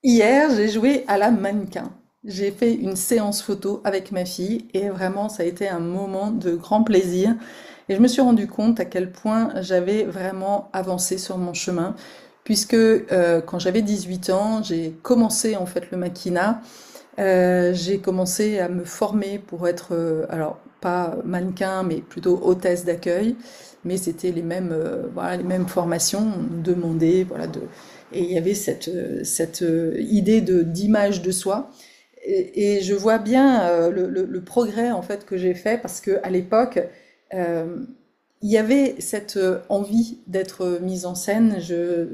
Hier, j'ai joué à la mannequin. J'ai fait une séance photo avec ma fille et vraiment, ça a été un moment de grand plaisir. Et je me suis rendu compte à quel point j'avais vraiment avancé sur mon chemin, puisque quand j'avais 18 ans, j'ai commencé en fait le maquina. J'ai commencé à me former pour être, alors pas mannequin, mais plutôt hôtesse d'accueil. Mais c'était les mêmes, voilà, les mêmes formations. On nous demandait, voilà, et il y avait cette idée d'image de soi. Et je vois bien le progrès en fait que j'ai fait parce que à l'époque, euh, il y avait cette envie d'être mise en scène. Je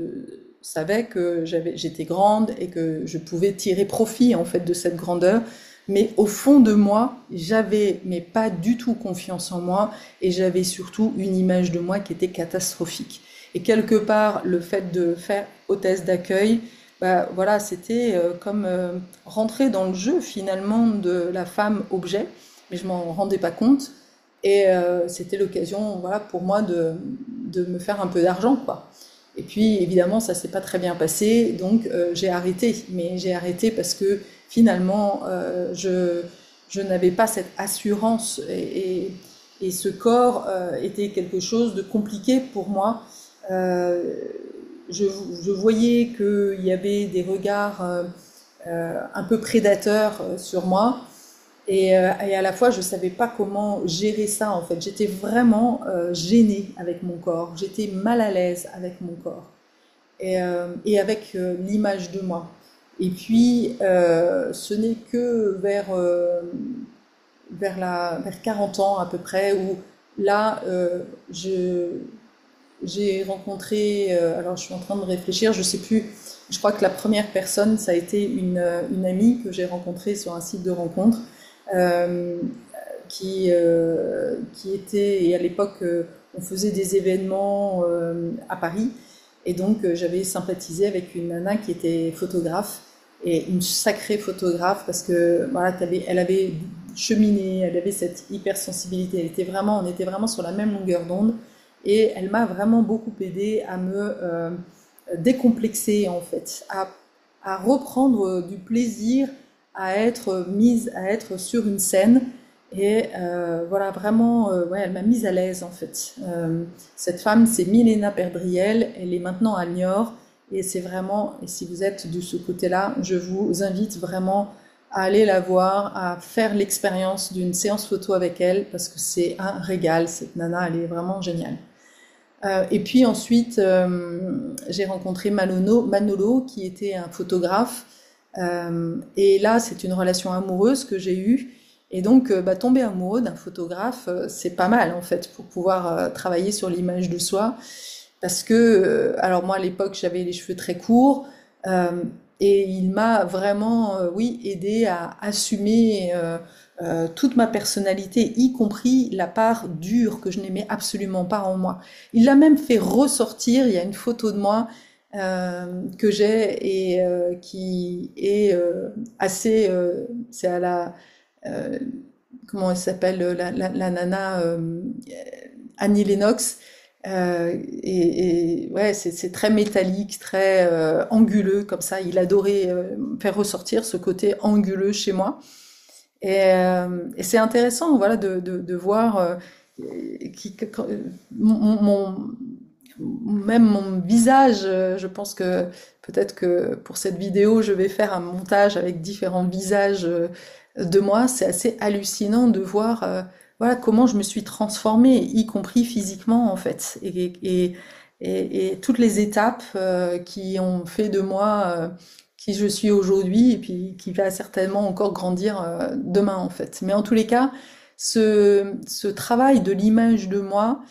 savais que j'étais grande et que je pouvais tirer profit en fait de cette grandeur. Mais au fond de moi, j'avais mais pas du tout confiance en moi et j'avais surtout une image de moi qui était catastrophique. Et quelque part, le fait de faire hôtesse d'accueil, bah voilà, c'était comme rentrer dans le jeu finalement de la femme objet, mais je m'en rendais pas compte. Et c'était l'occasion, voilà, pour moi de me faire un peu d'argent, quoi. Et puis évidemment, ça s'est pas très bien passé, donc j'ai arrêté. Mais j'ai arrêté parce que finalement, je n'avais pas cette assurance et ce corps était quelque chose de compliqué pour moi. Euh, je, je voyais qu'il y avait des regards un peu prédateurs sur moi et à la fois je savais pas comment gérer ça en fait. J'étais vraiment gênée avec mon corps, j'étais mal à l'aise avec mon corps et avec l'image de moi. Et puis ce n'est que vers 40 ans à peu près où là j'ai rencontré, alors je suis en train de réfléchir, je sais plus, je crois que la première personne, ça a été une amie que j'ai rencontrée sur un site de rencontre, euh, qui était, et à l'époque, on faisait des événements à Paris, et donc j'avais sympathisé avec une nana qui était photographe, et une sacrée photographe, parce que voilà, elle avait cheminé, elle avait cette hypersensibilité, on était vraiment sur la même longueur d'onde, et elle m'a vraiment beaucoup aidé à me décomplexer en fait, à reprendre du plaisir à être sur une scène. Et voilà, vraiment, ouais, elle m'a mise à l'aise en fait. Cette femme, c'est Milena Perdriel, elle est maintenant à Niort, et c'est vraiment, et si vous êtes de ce côté-là, je vous invite vraiment à aller la voir, à faire l'expérience d'une séance photo avec elle, parce que c'est un régal, cette nana, elle est vraiment géniale. Et puis ensuite, j'ai rencontré Manolo, qui était un photographe. Et là, c'est une relation amoureuse que j'ai eue. Et donc, bah, tomber amoureux d'un photographe, c'est pas mal en fait pour pouvoir travailler sur l'image de soi. Parce que, alors moi à l'époque, j'avais les cheveux très courts. euh, et il m'a vraiment, oui, aidé à assumer toute ma personnalité, y compris la part dure que je n'aimais absolument pas en moi. Il l'a même fait ressortir. Il y a une photo de moi que j'ai et qui est assez. C'est à la. euh, Comment elle s'appelle la nana Annie Lennox. Ouais, c'est très métallique, très anguleux comme ça. Il adorait faire ressortir ce côté anguleux chez moi. Et c'est intéressant, voilà, de voir même mon visage. Je pense que peut-être que pour cette vidéo, je vais faire un montage avec différents visages de moi. C'est assez hallucinant de voir, voilà, comment je me suis transformée, y compris physiquement en fait, et toutes les étapes qui ont fait de moi qui je suis aujourd'hui et puis qui va certainement encore grandir demain en fait. Mais en tous les cas, ce travail de l'image de moi,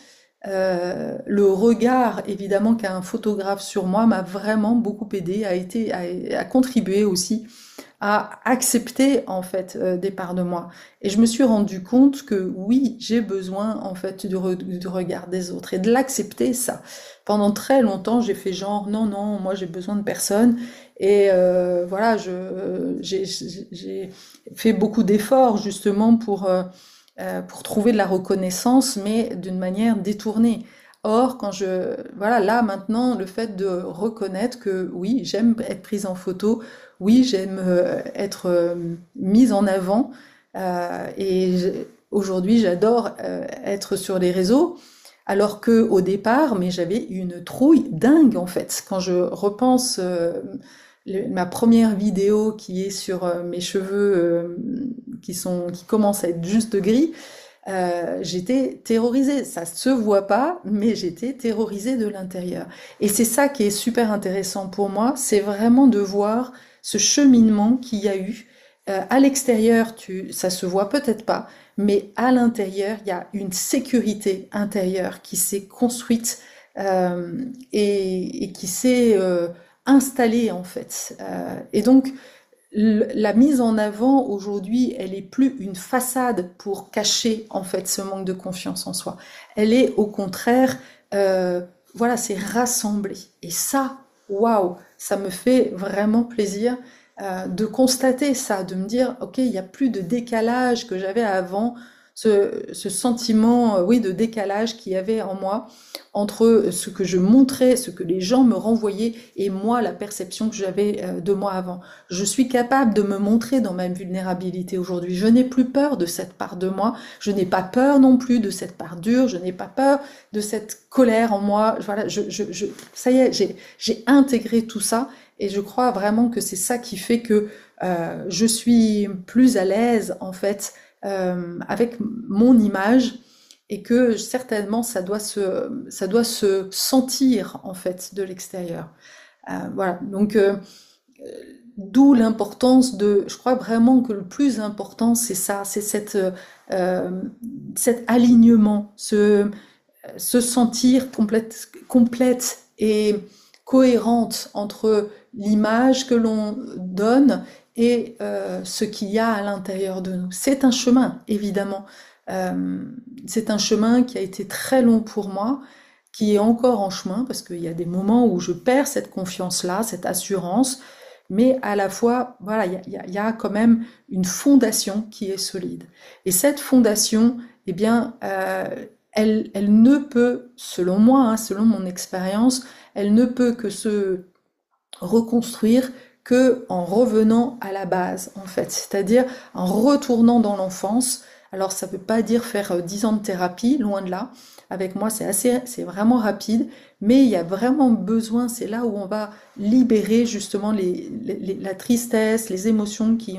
le regard évidemment qu'a un photographe sur moi m'a vraiment beaucoup aidé, a contribué aussi à accepter en fait des parts de moi. Et je me suis rendu compte que oui, j'ai besoin en fait du regard des autres et de l'accepter ça. Pendant très longtemps, j'ai fait genre non non, moi j'ai besoin de personne et voilà, j'ai fait beaucoup d'efforts justement pour trouver de la reconnaissance, mais d'une manière détournée. Or, voilà, là maintenant, le fait de reconnaître que oui, j'aime être prise en photo, oui, j'aime être mise en avant, aujourd'hui, j'adore être sur les réseaux, alors que au départ, mais j'avais une trouille dingue en fait. Quand je repense ma première vidéo qui est sur mes cheveux qui commencent à être juste gris, j'étais terrorisée. Ça se voit pas, mais j'étais terrorisée de l'intérieur. Et c'est ça qui est super intéressant pour moi, c'est vraiment de voir ce cheminement qu'il y a eu. À l'extérieur, ça se voit peut-être pas, mais à l'intérieur, il y a une sécurité intérieure qui s'est construite et qui s'est installée en fait. Et donc, la mise en avant aujourd'hui, elle est plus une façade pour cacher en fait ce manque de confiance en soi. Elle est au contraire, euh, voilà, c'est rassemblé. Et ça, waouh, ça me fait vraiment plaisir de constater ça, de me dire, ok, il n'y a plus de décalage que j'avais avant, ce sentiment, oui, de décalage qu'il y avait en moi entre ce que je montrais, ce que les gens me renvoyaient et moi, la perception que j'avais de moi avant. Je suis capable de me montrer dans ma vulnérabilité aujourd'hui. Je n'ai plus peur de cette part de moi. Je n'ai pas peur non plus de cette part dure. Je n'ai pas peur de cette colère en moi. Voilà, ça y est, j'ai intégré tout ça et je crois vraiment que c'est ça qui fait que je suis plus à l'aise en fait avec mon image et que certainement ça doit se sentir en fait de l'extérieur. Voilà, donc d'où l'importance je crois vraiment que le plus important c'est ça, c'est euh, cet alignement, se sentir complète et cohérente entre l'image que l'on donne et ce qu'il y a à l'intérieur de nous. C'est un chemin, évidemment. Euh, c'est un chemin qui a été très long pour moi, qui est encore en chemin, parce qu'il y a des moments où je perds cette confiance-là, cette assurance, mais à la fois, voilà, il y a quand même une fondation qui est solide. Et cette fondation, eh bien, elle ne peut, selon moi, hein, selon mon expérience, elle ne peut que se reconstruire que en revenant à la base, en fait, c'est-à-dire en retournant dans l'enfance. Alors ça ne veut pas dire faire 10 ans de thérapie, loin de là. Avec moi, c'est vraiment rapide, mais il y a vraiment besoin, c'est là où on va libérer justement la tristesse, les émotions qui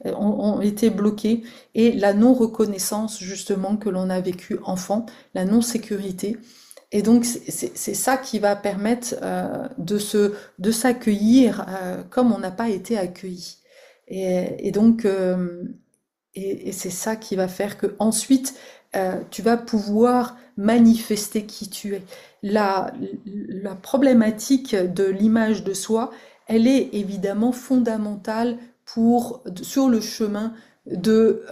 ont été bloquées et la non-reconnaissance justement que l'on a vécu enfant, la non-sécurité. Et donc c'est ça qui va permettre de s'accueillir comme on n'a pas été accueilli. Et donc et c'est ça qui va faire que ensuite tu vas pouvoir manifester qui tu es. La problématique de l'image de soi, elle est évidemment fondamentale sur le chemin de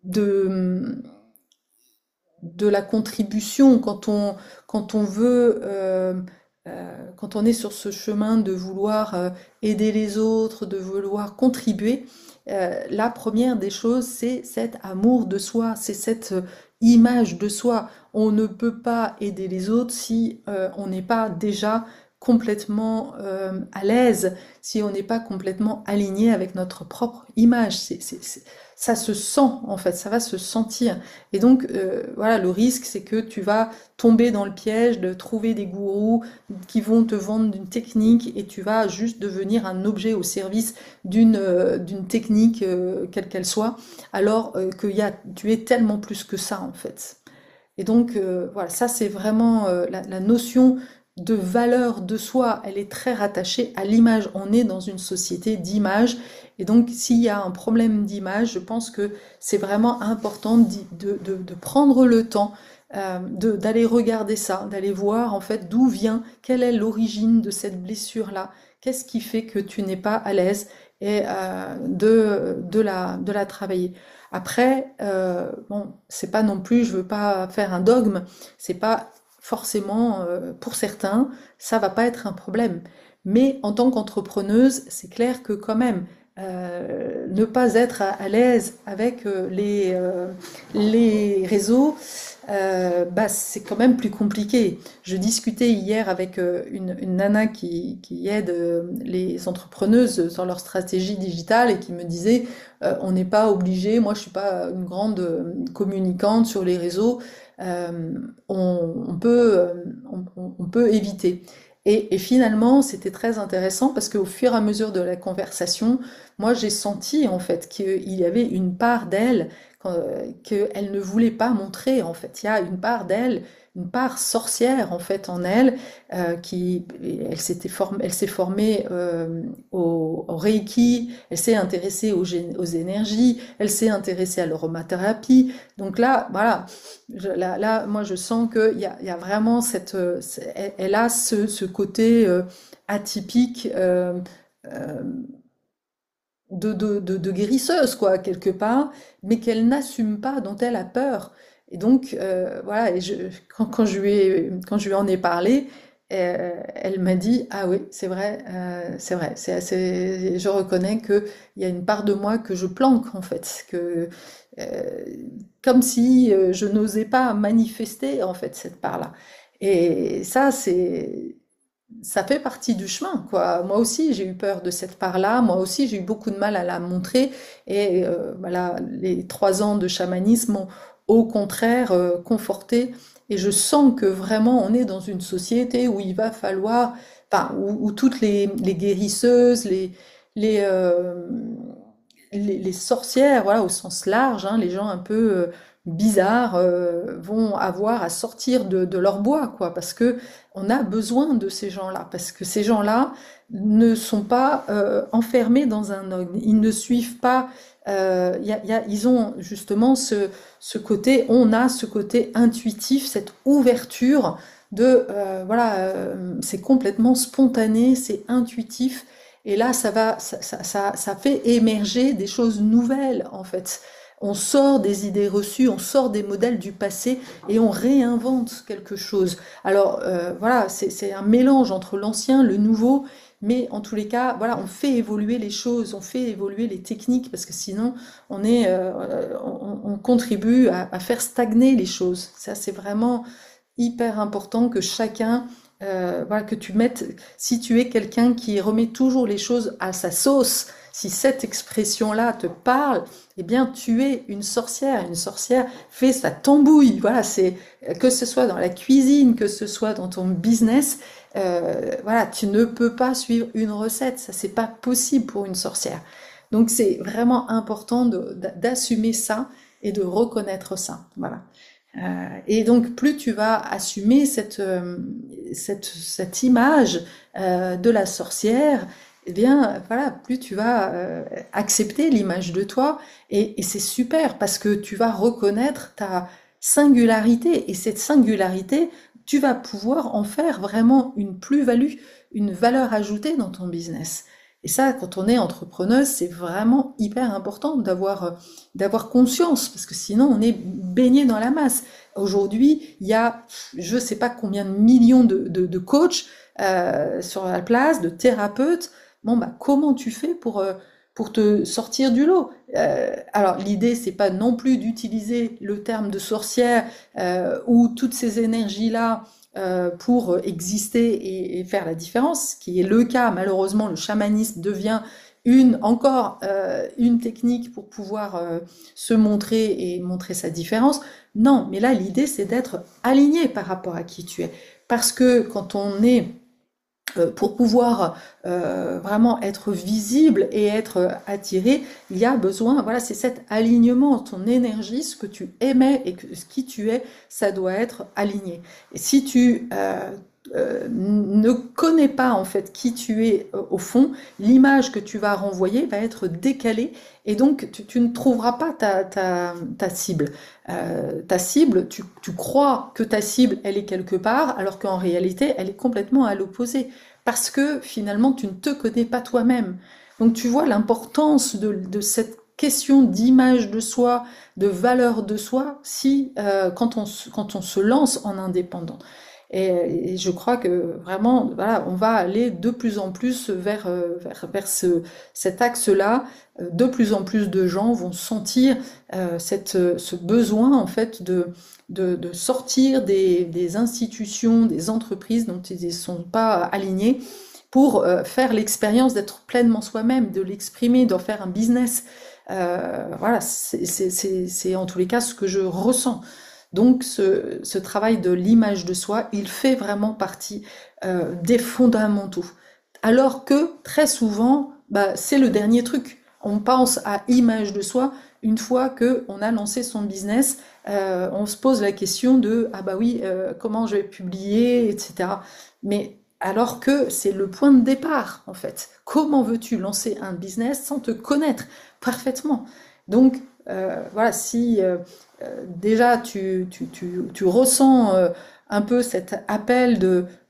de de la contribution, quand on veut, quand on est sur ce chemin de vouloir aider les autres, de vouloir contribuer, la première des choses, c'est cet amour de soi, c'est cette image de soi. On ne peut pas aider les autres si on n'est pas déjà complètement à l'aise, si on n'est pas complètement aligné avec notre propre image. Ça se sent en fait, ça va se sentir. Et donc voilà, le risque c'est que tu vas tomber dans le piège de trouver des gourous qui vont te vendre une technique et tu vas juste devenir un objet au service d'une technique quelle qu'elle soit, alors tu es tellement plus que ça en fait. Et donc voilà, ça c'est vraiment la notion de valeur de soi, elle est très rattachée à l'image. On est dans une société d'image et donc s'il y a un problème d'image, je pense que c'est vraiment important de prendre le temps d'aller regarder ça, d'aller voir en fait d'où vient, quelle est l'origine de cette blessure-là, qu'est-ce qui fait que tu n'es pas à l'aise et de la travailler. Après, bon, c'est pas non plus, je veux pas faire un dogme, c'est pas forcément, pour certains, ça va pas être un problème. Mais en tant qu'entrepreneuse, c'est clair que quand même, ne pas être à l'aise avec les réseaux, bah, c'est quand même plus compliqué. Je discutais hier avec une nana qui aide les entrepreneuses dans leur stratégie digitale et qui me disait on n'est pas obligé, moi je suis pas une grande communicante sur les réseaux, on peut, on peut éviter. Et finalement, c'était très intéressant parce qu'au fur et à mesure de la conversation, moi j'ai senti en fait qu'il y avait une part d'elle qu'elle ne voulait pas montrer en fait. Il y a une part d'elle, une part sorcière en fait en elle, qui elle s'est formée au Reiki, elle s'est intéressée aux énergies, elle s'est intéressée à l'aromathérapie. Donc là, voilà, là, moi je sens il y a vraiment elle a ce côté atypique. Euh, de guérisseuse, quoi, quelque part, mais qu'elle n'assume pas, dont elle a peur. Et donc, voilà, quand je lui en ai parlé, elle m'a dit, ah oui, c'est vrai, je reconnais qu'il y a une part de moi que je planque, en fait, euh, comme si je n'osais pas manifester, en fait, cette part-là. Et ça fait partie du chemin, quoi. Moi aussi, j'ai eu peur de cette part-là. Moi aussi, j'ai eu beaucoup de mal à la montrer. Et voilà, les 3 ans de chamanisme m'ont au contraire conforté. Et je sens que vraiment, on est dans une société où il va falloir, enfin, où toutes les guérisseuses, les, euh, les sorcières, voilà, au sens large, hein, les gens un peu bizarres vont avoir à sortir de leur bois, quoi, parce que on a besoin de ces gens-là, parce que ces gens-là ne sont pas enfermés dans un dogme, ils ne suivent pas, ils ont justement ce côté, on a ce côté intuitif, cette ouverture de, voilà, c'est complètement spontané, c'est intuitif, et là, ça fait émerger des choses nouvelles, en fait. On sort des idées reçues, on sort des modèles du passé et on réinvente quelque chose. Alors voilà, c'est un mélange entre l'ancien, le nouveau, mais en tous les cas, voilà, on fait évoluer les choses, on fait évoluer les techniques parce que sinon, on contribue à faire stagner les choses. Ça, c'est vraiment hyper important que chacun, voilà, que tu mettes, si tu es quelqu'un qui remet toujours les choses à sa sauce, si cette expression-là te parle, eh bien, tu es une sorcière. Une sorcière fait sa tambouille. Voilà, c'est que ce soit dans la cuisine, que ce soit dans ton business. Voilà, tu ne peux pas suivre une recette. Ça, c'est pas possible pour une sorcière. Donc, c'est vraiment important d'assumer ça et de reconnaître ça. Voilà. Et donc, plus tu vas assumer cette image de la sorcière, eh bien, voilà, plus tu vas accepter l'image de toi, et c'est super parce que tu vas reconnaître ta singularité, et cette singularité, tu vas pouvoir en faire vraiment une plus-value, une valeur ajoutée dans ton business. Et ça, quand on est entrepreneuse, c'est vraiment hyper important d'avoir conscience, parce que sinon on est baigné dans la masse. Aujourd'hui, il y a je sais pas combien de millions de coachs sur la place, de thérapeutes. Bon, bah, comment tu fais pour te sortir du lot? Alors, l'idée, c'est pas non plus d'utiliser le terme de sorcière ou toutes ces énergies-là pour exister et faire la différence, ce qui est le cas. Malheureusement, le chamanisme devient encore une technique pour pouvoir se montrer et montrer sa différence. Non, mais là, l'idée, c'est d'être aligné par rapport à qui tu es. Parce que quand on est pour pouvoir vraiment être visible et être attiré, il y a besoin, voilà, c'est cet alignement, ton énergie, ce que tu émets et ce qui tu es, ça doit être aligné. Et si tu ne connais pas en fait qui tu es au fond, l'image que tu vas renvoyer va être décalée et donc tu ne trouveras pas ta cible. Ta cible, tu crois que ta cible, elle est quelque part, alors qu'en réalité, elle est complètement à l'opposé. Parce que finalement, tu ne te connais pas toi-même. Donc tu vois l'importance de cette question d'image de soi, de valeur de soi, si quand on se lance en indépendant. Et je crois que vraiment, voilà, on va aller de plus en plus vers cet axe-là. De plus en plus de gens vont sentir ce besoin en fait de sortir des institutions, des entreprises dont ils ne sont pas alignés pour faire l'expérience d'être pleinement soi-même, de l'exprimer, d'en faire un business. Voilà, c'est en tous les cas ce que je ressens. Donc ce travail de l'image de soi, il fait vraiment partie des fondamentaux. Alors que très souvent, bah, c'est le dernier truc. On pense à image de soi une fois que on a lancé son business. On se pose la question de ah bah oui, comment je vais publier, etc. Mais alors que c'est le point de départ en fait. Comment veux-tu lancer un business sans te connaître parfaitement? Donc voilà, si déjà tu ressens un peu cet appel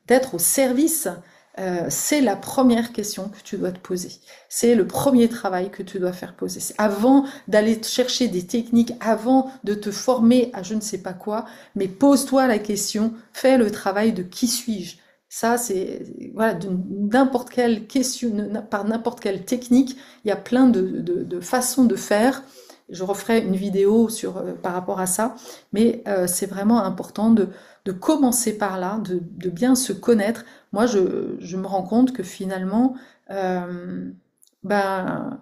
d'être au service, c'est la première question que tu dois te poser. C'est le premier travail que tu dois faire poser. Avant d'aller chercher des techniques, avant de te former à je ne sais pas quoi, mais pose-toi la question, fais le travail de qui suis-je? Ça, c'est voilà, n'importe quelle question, par n'importe quelle technique, il y a plein de façons de faire. Je referai une vidéo par rapport à ça, mais c'est vraiment important de commencer par là, de bien se connaître. Moi, je me rends compte que finalement, ben,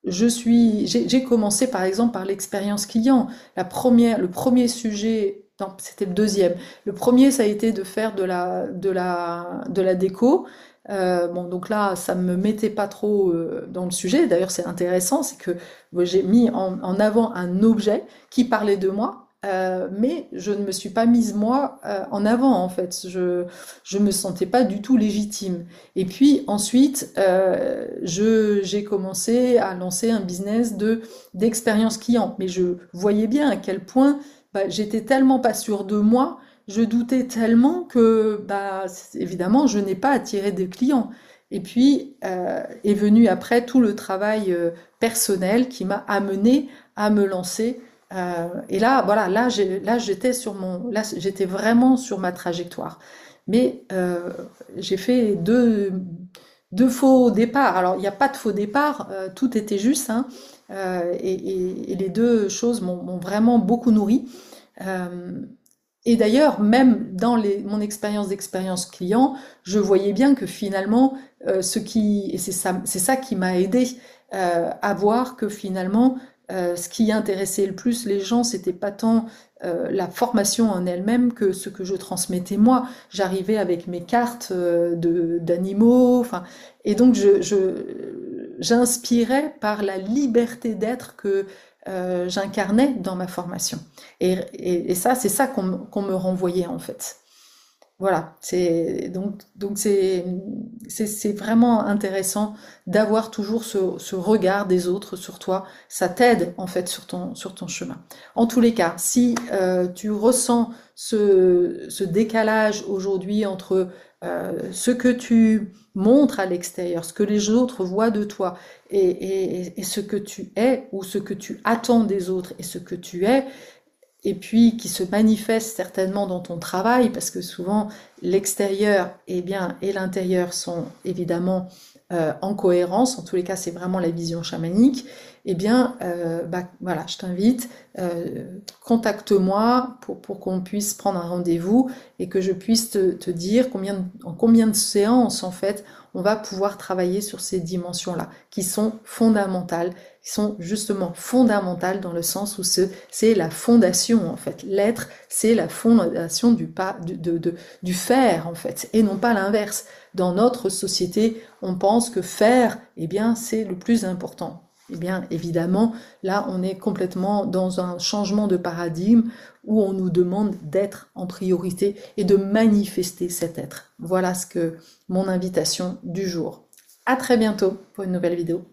j'ai commencé par exemple par l'expérience client. Le premier sujet, non, c'était le deuxième. Le premier, ça a été de faire de la déco. Bon, donc là, ça me mettait pas trop dans le sujet. D'ailleurs, c'est intéressant, c'est que j'ai mis en avant un objet qui parlait de moi, mais je ne me suis pas mise moi en avant en fait. Je me sentais pas du tout légitime. Et puis ensuite, j'ai commencé à lancer un business d'expérience client. Mais je voyais bien à quel point bah, j'étais tellement pas sûre de moi, je doutais tellement que, bah, évidemment, je n'ai pas attiré de clients. Et puis est venu après tout le travail personnel qui m'a amené à me lancer. Et là, voilà, là, j'étais vraiment sur ma trajectoire. Mais j'ai fait deux faux départs. Alors, il n'y a pas de faux départ, tout était juste, hein, et les deux choses m'ont vraiment beaucoup nourri. Euh, et d'ailleurs, même dans mon expérience client, je voyais bien que finalement, et c'est ça qui m'a aidé à voir que finalement, ce qui intéressait le plus les gens, c'était pas tant la formation en elle-même que ce que je transmettais moi. J'arrivais avec mes cartes d'animaux, enfin, et donc j'inspirais par la liberté d'être que j'incarnais dans ma formation. Et ça, c'est ça qu'on me renvoyait en fait. Voilà, c'est vraiment intéressant d'avoir toujours ce regard des autres sur toi. Ça t'aide en fait sur ton chemin. En tous les cas, si tu ressens ce décalage aujourd'hui entre ce que tu montres à l'extérieur, ce que les autres voient de toi et ce que tu es ou ce que tu attends des autres et ce que tu es, et puis qui se manifeste certainement dans ton travail, parce que souvent l'extérieur et l'intérieur sont évidemment en cohérence, en tous les cas c'est vraiment la vision chamanique, eh bien bah, voilà, je t'invite, contacte-moi pour qu'on puisse prendre un rendez-vous et que je puisse te dire en combien de séances en fait on va pouvoir travailler sur ces dimensions-là, qui sont fondamentales, qui sont justement fondamentales dans le sens où c'est la fondation en fait. L'être, c'est la fondation du faire en fait, et non pas l'inverse. Dans notre société, on pense que faire, eh bien, c'est le plus important. Eh bien, évidemment, là, on est complètement dans un changement de paradigme où on nous demande d'être en priorité et de manifester cet être. Voilà mon invitation du jour. À très bientôt pour une nouvelle vidéo.